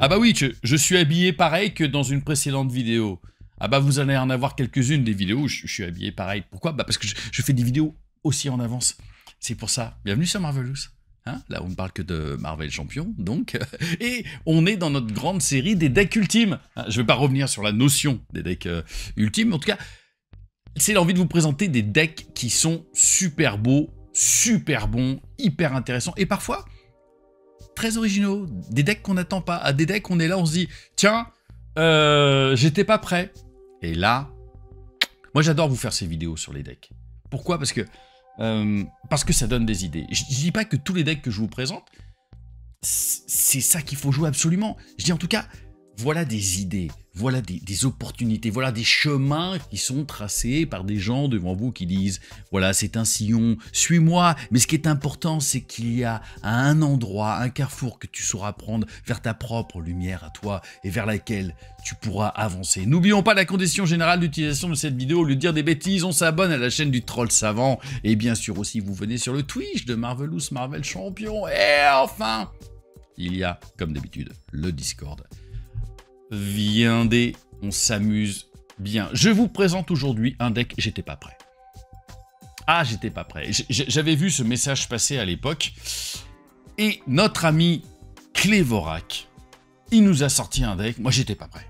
Ah bah oui, je suis habillé pareil que dans une précédente vidéo. Ah bah vous allez en avoir quelques-unes des vidéos où je suis habillé pareil. Pourquoi? Bah parce que je fais des vidéos aussi en avance. C'est pour ça. Bienvenue sur Marvelous. Hein, là, on ne parle que de Marvel Champion, donc. Et on est dans notre grande série des decks ultimes. Hein, je ne vais pas revenir sur la notion des decks ultimes, mais en tout cas, c'est l'envie de vous présenter des decks qui sont super beaux, super bons, hyper intéressants, et parfois très originaux. Des decks qu'on n'attend pas. À des decks, on est là, on se dit, tiens, j'étais pas prêt. Et là, moi j'adore vous faire ces vidéos sur les decks. Pourquoi? Parce que ça donne des idées. Je dis pas que tous les decks que je vous présente, c'est ça qu'il faut jouer absolument. Je dis en tout cas, voilà des idées, voilà des opportunités, voilà des chemins qui sont tracés par des gens devant vous qui disent « Voilà, c'est un sillon, suis-moi ». Mais ce qui est important, c'est qu'il y a un endroit, un carrefour que tu sauras prendre vers ta propre lumière à toi et vers laquelle tu pourras avancer. N'oublions pas la condition générale d'utilisation de cette vidéo. Au lieu de dire des bêtises, on s'abonne à la chaîne du Troll Savant. Et bien sûr aussi, vous venez sur le Twitch de Marvelous, Marvel Champion. Et enfin, il y a, comme d'habitude, le Discord. Viendez, on s'amuse bien. Je vous présente aujourd'hui un deck, j'étais pas prêt. Ah, j'étais pas prêt. J'avais vu ce message passer à l'époque. Et notre ami Clévorac, il nous a sorti un deck. Moi, j'étais pas prêt.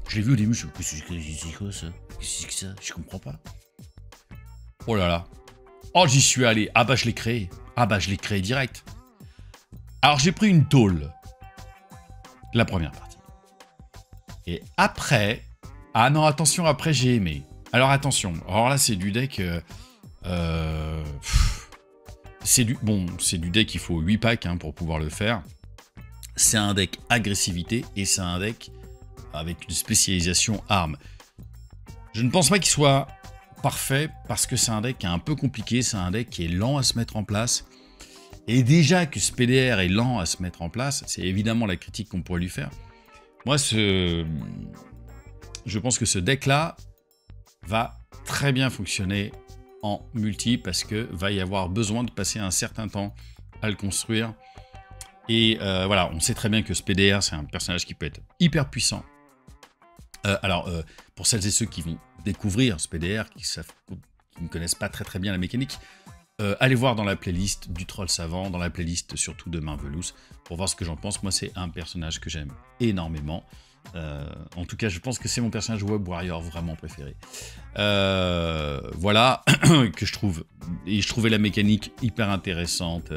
Je l'ai vu au début, je me suis dit, c'est quoi ça? Qu'est-ce que c'est que ça? Je comprends pas. Oh là là. Oh, j'y suis allé. Ah bah, je l'ai créé. Ah bah, je l'ai créé direct. Alors, j'ai pris une tôle. La première partie. Et après... Ah non, attention, après, j'ai aimé. Alors, attention. Alors là, c'est du deck... c'est du deck, il faut 8 packs hein, pour pouvoir le faire. C'est un deck agressivité et c'est un deck avec une spécialisation armes. Je ne pense pas qu'il soit parfait parce que c'est un deck qui est un peu compliqué, c'est un deck qui est lent à se mettre en place. Et déjà que ce PDR est lent à se mettre en place, c'est évidemment la critique qu'on pourrait lui faire. Moi, je pense que ce deck-là va très bien fonctionner en multi parce que va y avoir besoin de passer un certain temps à le construire. Et voilà, on sait très bien que ce PDR, c'est un personnage qui peut être hyper puissant. Pour celles et ceux qui vont découvrir ce PDR, qui ne connaissent pas très bien la mécanique, allez voir dans la playlist du Troll Savant, dans la playlist surtout de Marvelous, pour voir ce que j'en pense. Moi, c'est un personnage que j'aime énormément. En tout cas, je pense que c'est mon personnage Web Warrior vraiment préféré. Voilà, que je trouve... Et je trouvais la mécanique hyper intéressante,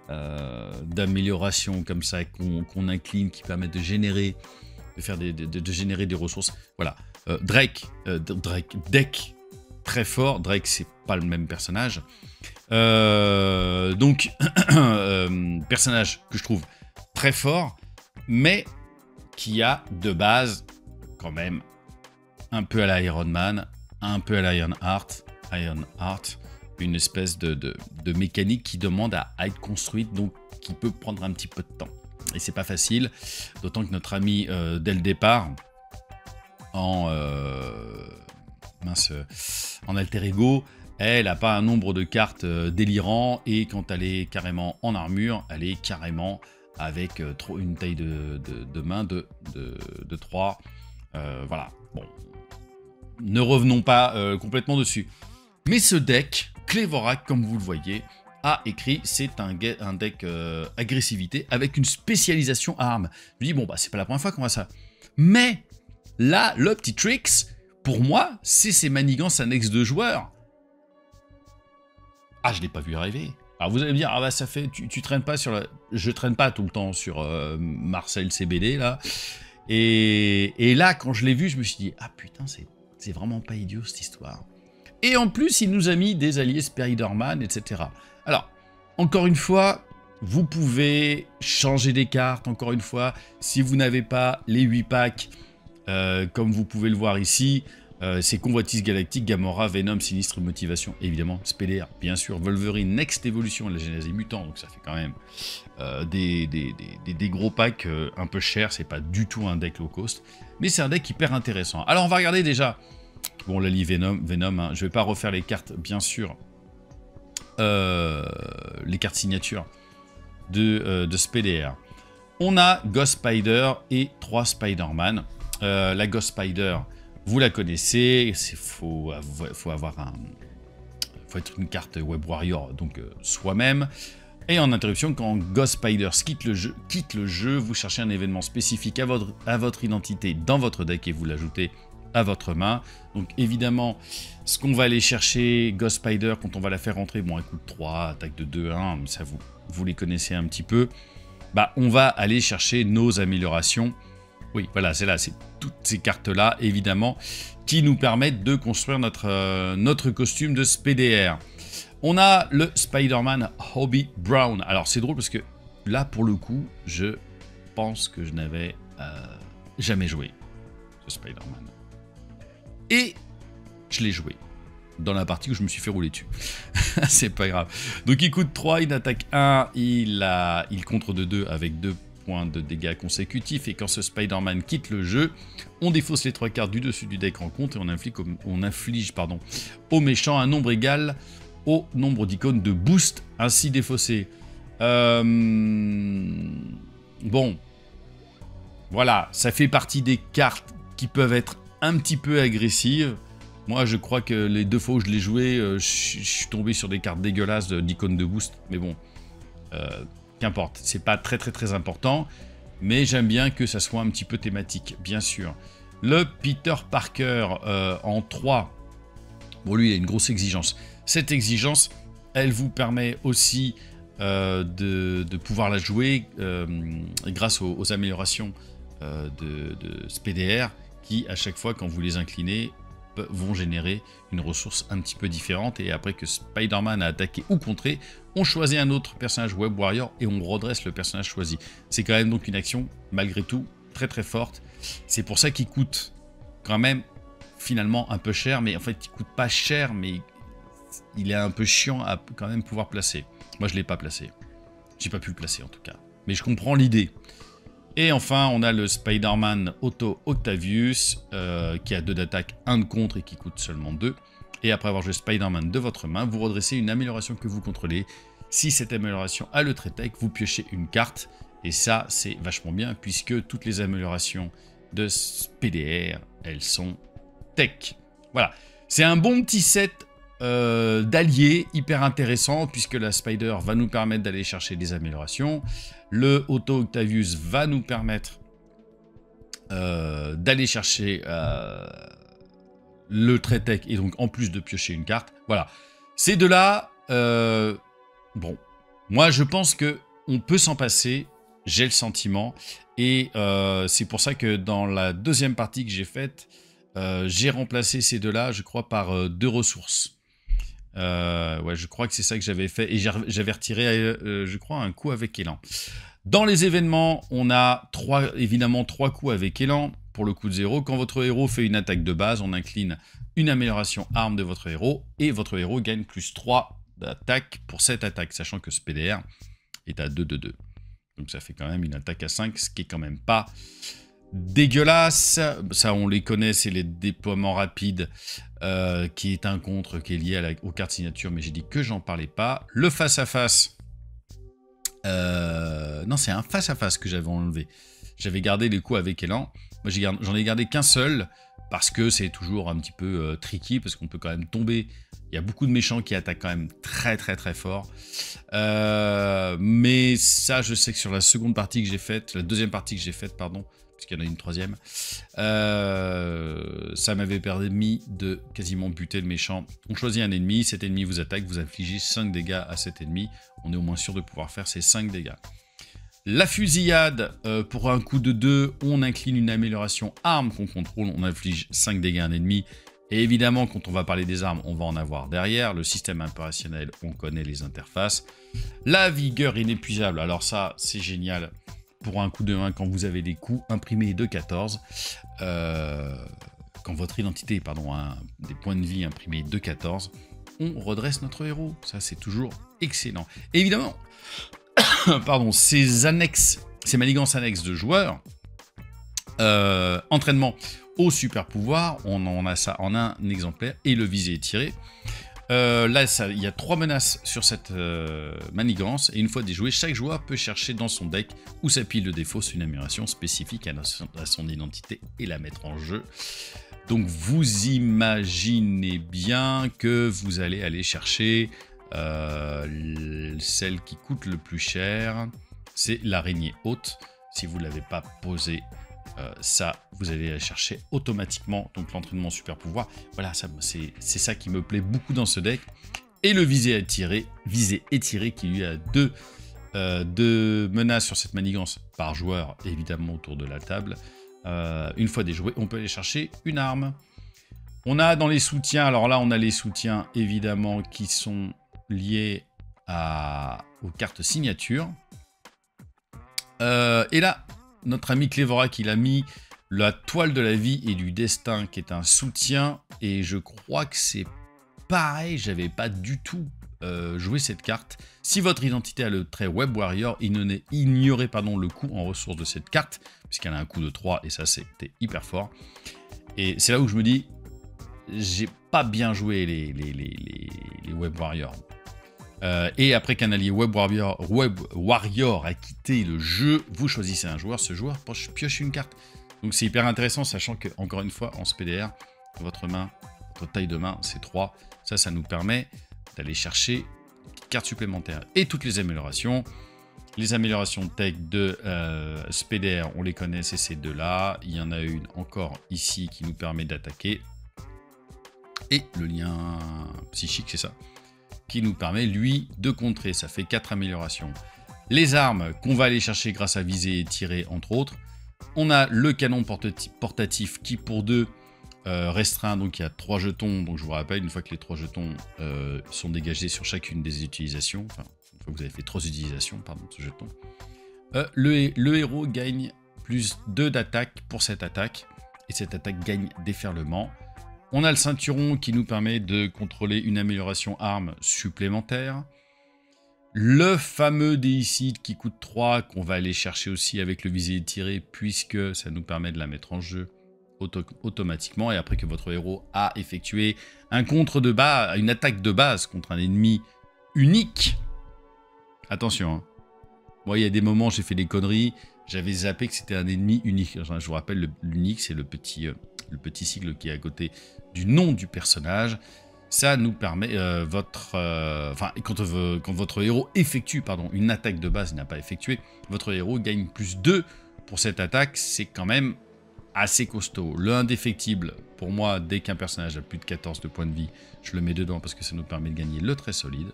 d'amélioration comme ça, qu'on incline, qui permettent de générer, de générer des ressources. Voilà. Deck très fort. Drake, c'est pas le même personnage. Donc, personnage que je trouve très fort, mais qui a de base, quand même, un peu à la Iron Man, un peu à la Ironheart, une espèce de mécanique qui demande à être construite, donc qui peut prendre un petit peu de temps. Et c'est pas facile, d'autant que notre ami, dès le départ, en alter ego, elle n'a pas un nombre de cartes délirant, et quand elle est carrément en armure, elle est carrément avec une taille de main de 3. Voilà, bon. Ne revenons pas complètement dessus. Mais ce deck, Clévorac, comme vous le voyez, a écrit, c'est un deck agressivité avec une spécialisation armes. Je me dis, bon, bah, c'est pas la première fois qu'on voit ça. Mais, là, le petit tricks, pour moi, c'est ces manigances annexes de joueurs. Ah, je l'ai pas vu arriver. Alors vous allez me dire, ah bah ça fait, tu traînes pas sur la... Je traîne pas tout le temps sur Marcel CBD, là. Et là, quand je l'ai vu, je me suis dit, ah putain, c'est vraiment pas idiot, cette histoire. Et en plus, il nous a mis des alliés Spider-Man, etc. Alors, encore une fois, vous pouvez changer des cartes, encore une fois, si vous n'avez pas les 8 packs, comme vous pouvez le voir ici, c'est Convoitise Galactique, Gamora, Venom, Sinistre, Motivation, évidemment, SPDR, bien sûr, Wolverine, Next Evolution, la Genèse des Mutants, donc ça fait quand même des gros packs un peu chers, c'est pas du tout un deck low cost, mais c'est un deck hyper intéressant. Alors on va regarder déjà, bon, la lit Venom hein, je vais pas refaire les cartes, bien sûr, les cartes signatures de SPDR. On a Ghost Spider et 3 Spider-Man. La Ghost Spider, vous la connaissez, faut être une carte Web Warrior, donc soi-même. Et en interruption, quand Ghost Spiders quitte le jeu, vous cherchez un événement spécifique à votre identité dans votre deck et vous l'ajoutez à votre main. Donc évidemment, ce qu'on va aller chercher, Ghost Spider, quand on va la faire rentrer, bon, elle coûte 3, attaque de 2, 1, ça vous les connaissez un petit peu. Bah, on va aller chercher nos améliorations. Oui, voilà, c'est là, c'est toutes ces cartes-là, évidemment, qui nous permettent de construire notre costume de SPDR. On a le Spider-Man Hobie Brown. Alors, c'est drôle parce que là, pour le coup, je pense que je n'avais jamais joué ce Spider-Man. Et je l'ai joué dans la partie où je me suis fait rouler dessus. C'est pas grave. Donc, il coûte 3, il attaque 1, il contre de 2 avec 2 points de dégâts consécutifs. Et quand ce Spider-Man quitte le jeu, on défausse les 3 cartes du dessus du deck rencontre et on inflige au méchant un nombre égal au nombre d'icônes de boost ainsi défaussées. Bon, voilà, ça fait partie des cartes qui peuvent être un petit peu agressives. Moi, je crois que les 2 fois où je l'ai joué, je suis tombé sur des cartes dégueulasses d'icônes de boost. Mais bon, qu'importe, c'est pas très important. Mais j'aime bien que ça soit un petit peu thématique, bien sûr. Le Peter Parker en 3. Bon, lui, il a une grosse exigence. Cette exigence, elle vous permet aussi de pouvoir la jouer grâce aux améliorations de SPDR qui, à chaque fois, quand vous les inclinez, vont générer une ressource un petit peu différente. Et après que Spider-Man a attaqué ou contré, on choisit un autre personnage Web Warrior et on redresse le personnage choisi. C'est quand même donc une action, malgré tout, très forte. C'est pour ça qu'il coûte quand même finalement un peu cher, mais en fait il coûte pas cher, mais il est un peu chiant à quand même pouvoir placer. Moi je l'ai pas placé, j'ai pas pu le placer en tout cas, mais je comprends l'idée. Et enfin on a le Spider-Man Otto Octavius qui a 2 d'attaque, 1 de contre et qui coûte seulement 2. Et après avoir joué Spider-Man de votre main, vous redressez une amélioration que vous contrôlez. Si cette amélioration a le trait tech, vous piochez une carte. Et ça, c'est vachement bien, puisque toutes les améliorations de PDR, elles sont tech. Voilà, c'est un bon petit set d'alliés, hyper intéressant, puisque la Spider va nous permettre d'aller chercher des améliorations. Le Otto Octavius va nous permettre d'aller chercher le trait tech, et donc en plus de piocher une carte. Voilà, ces deux-là, bon, moi je pense que on peut s'en passer. J'ai le sentiment, et c'est pour ça que dans la deuxième partie que j'ai faite, j'ai remplacé ces deux-là, je crois, par 2 ressources. Ouais, je crois que c'est ça que j'avais fait, et j'avais retiré, je crois, un coup avec Élan. Dans les événements, on a évidemment 3 coups avec Élan, pour le coup de 0. Quand votre héros fait une attaque de base, on incline une amélioration arme de votre héros, et votre héros gagne plus 3 d'attaque pour cette attaque, sachant que ce PDR est à 2/2. Donc ça fait quand même une attaque à 5, ce qui est quand même pas dégueulasse. Ça, on les connaît, c'est les déploiements rapides, qui est un contre qui est lié aux cartes signature, mais j'ai dit que j'en parlais pas. Le face-à-face, non, c'est un face-à-face que j'avais enlevé. J'avais gardé les coups avec Élan. Moi, j'en ai gardé qu'un seul, parce que c'est toujours un petit peu tricky, parce qu'on peut quand même tomber. Il y a beaucoup de méchants qui attaquent quand même très fort. Mais ça, je sais que sur la seconde partie que j'ai faite, la deuxième partie que j'ai faite, pardon, parce qu'il y en a une troisième, ça m'avait permis de quasiment buter le méchant. On choisit un ennemi, cet ennemi vous attaque, vous infligez 5 dégâts à cet ennemi. On est au moins sûr de pouvoir faire ces 5 dégâts. La fusillade, pour un coup de 2, on incline une amélioration arme qu'on contrôle, on inflige 5 dégâts à un ennemi. Et évidemment, quand on va parler des armes, on va en avoir derrière. Le système opérationnel, on connaît les interfaces. La vigueur inépuisable, alors ça, c'est génial. Pour un coup de 1, quand vous avez des coups imprimés de 14, quand votre identité, pardon, a des points de vie imprimés de 14, on redresse notre héros. Ça, c'est toujours excellent. Et évidemment, pardon, ces annexes, ces manigances annexes de joueurs, entraînement au super pouvoir, on a ça en un exemplaire, et le visé est tiré. Là, il y a 3 menaces sur cette manigance, et une fois déjoué, chaque joueur peut chercher dans son deck ou sa pile de défauts une amélioration spécifique à son identité et la mettre en jeu. Donc vous imaginez bien que vous allez aller chercher celle qui coûte le plus cher, c'est l'araignée haute. Si vous ne l'avez pas posée, ça, vous allez la chercher automatiquement. Donc l'entraînement super pouvoir, voilà, c'est ça qui me plaît beaucoup dans ce deck. Et le visé étiré qui lui a deux menaces sur cette manigance par joueur, évidemment autour de la table. Une fois déjoué, on peut aller chercher une arme. On a dans les soutiens, alors là on a les soutiens évidemment qui sont liés aux cartes signature. Et là, notre ami Clévorac, il a mis la toile de la vie et du destin qui est un soutien. Et je crois que c'est pareil, j'avais pas du tout joué cette carte. Si votre identité a le trait Web Warrior, ignorez le coût en ressources de cette carte, puisqu'elle a un coût de 3 et ça c'était hyper fort. Et c'est là où je me dis, j'ai pas bien joué les Web Warriors. Et après qu'un allié Web Warrior a quitté le jeu, vous choisissez un joueur, ce joueur pioche une carte. Donc c'est hyper intéressant, sachant que, encore une fois, en SPDR, votre taille de main, c'est 3. Ça nous permet d'aller chercher une petite carte supplémentaire. Et toutes les améliorations tech de SPDR, on les connaît, c'est ces deux-là. Il y en a une encore ici qui nous permet d'attaquer. Et le lien psychique, c'est ça, qui nous permet, lui, de contrer. Ça fait 4 améliorations. Les armes qu'on va aller chercher grâce à viser et tirer, entre autres. On a le canon portatif qui, pour 2, restreint. Donc, il y a 3 jetons. Donc, je vous rappelle, une fois que les 3 jetons sont dégagés sur chacune des utilisations, enfin, une fois que vous avez fait 3 utilisations, pardon, de ce jeton, le héros gagne plus 2 d'attaque pour cette attaque. Et cette attaque gagne déferlement. On a le ceinturon qui nous permet de contrôler une amélioration arme supplémentaire. Le fameux déicide qui coûte 3, qu'on va aller chercher aussi avec le visé étiré, puisque ça nous permet de la mettre en jeu automatiquement. Et après que votre héros a effectué un une attaque de base contre un ennemi unique. Attention, hein. Moi, il y a des moments, j'ai fait des conneries. J'avais zappé que c'était un ennemi unique. Je vous rappelle, l'unique, c'est le petit sigle qui est à côté du nom du personnage. Ça nous permet, quand votre héros effectue une attaque de base, il n'a pas effectué, votre héros gagne plus 2 pour cette attaque. C'est quand même assez costaud. Le indéfectible, pour moi, dès qu'un personnage a plus de 14 de points de vie, je le mets dedans parce que ça nous permet de gagner le très solide.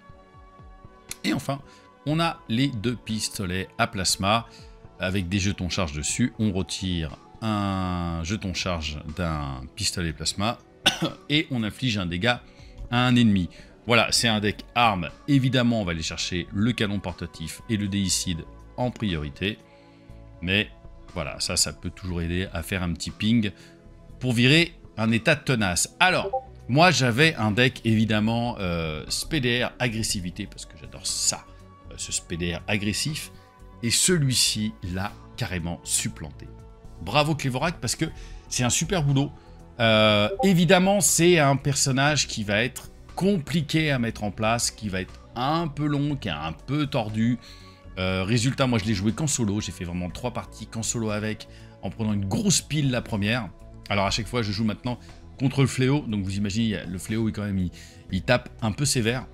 Et enfin, on a les 2 pistolets à plasma avec des jetons charge dessus. On retire un jeton charge d'un pistolet plasma et on inflige un dégât à un ennemi. Voilà, c'est un deck armes. Évidemment, on va aller chercher le canon portatif et le déicide en priorité. Mais voilà, ça peut toujours aider à faire un petit ping pour virer un état tenace. Alors, moi, j'avais un deck, évidemment, SPDR agressivité, parce que j'adore ça, ce SPDR agressif. Et celui-ci l'a carrément supplanté. Bravo Clévorac, parce que c'est un super boulot. Évidemment, c'est un personnage qui va être compliqué à mettre en place, qui va être un peu long, qui est un peu tordu. Résultat, moi je l'ai joué qu'en solo. J'ai fait vraiment 3 parties qu'en solo avec, en prenant une grosse pile la première. Alors à chaque fois, je joue maintenant contre le fléau. Donc vous imaginez, le fléau, quand même, il tape un peu sévère.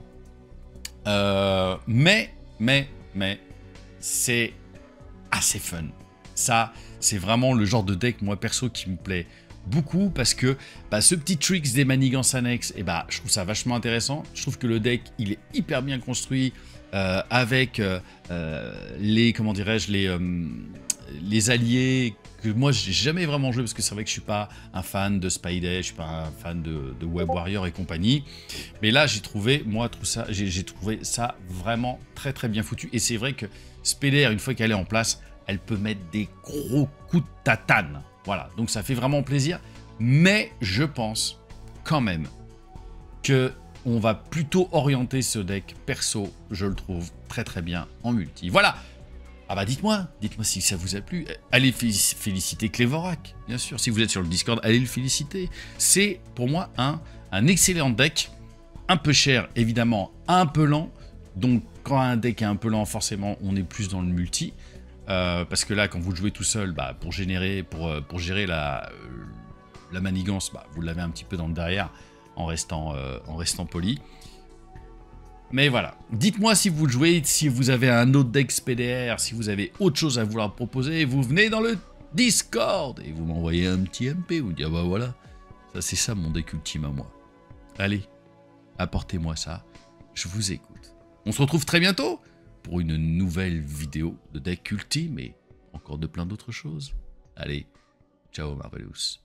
Mais, c'est assez fun. Ça, c'est vraiment le genre de deck, moi perso, qui me plaît beaucoup parce que ce petit tricks des manigances annexes, je trouve ça vachement intéressant. Je trouve que le deck, il est hyper bien construit avec les alliés que moi j'ai jamais vraiment joué parce que c'est vrai que je suis pas un fan de Spidey, je suis pas un fan de Web Warrior et compagnie. Mais là j'ai trouvé ça vraiment très très bien foutu. Et c'est vrai que SPDR, une fois qu'elle est en place, elle peut mettre des gros coups de tatane. Voilà, donc ça fait vraiment plaisir. Mais je pense quand même que on va plutôt orienter ce deck perso, je le trouve très très bien en multi. Voilà. Ah bah dites-moi si ça vous a plu. Allez féliciter Clévorac, bien sûr. Si vous êtes sur le Discord, allez le féliciter. C'est pour moi un excellent deck, un peu cher, évidemment, un peu lent. Donc quand un deck est un peu lent, forcément, on est plus dans le multi. Parce que là, quand vous jouez tout seul, bah, pour gérer la manigance, bah, vous l'avez un petit peu dans le derrière en restant poli. Mais voilà, dites-moi si vous jouez, si vous avez un autre deck SPDR, si vous avez autre chose à vouloir proposer, vous venez dans le Discord et vous m'envoyez un petit MP, vous dites ah bah voilà, ça c'est ça mon deck ultime à moi. Allez, apportez-moi ça, je vous écoute. On se retrouve très bientôt pour une nouvelle vidéo de deck ultime et encore de plein d'autres choses. Allez, ciao Marvelous.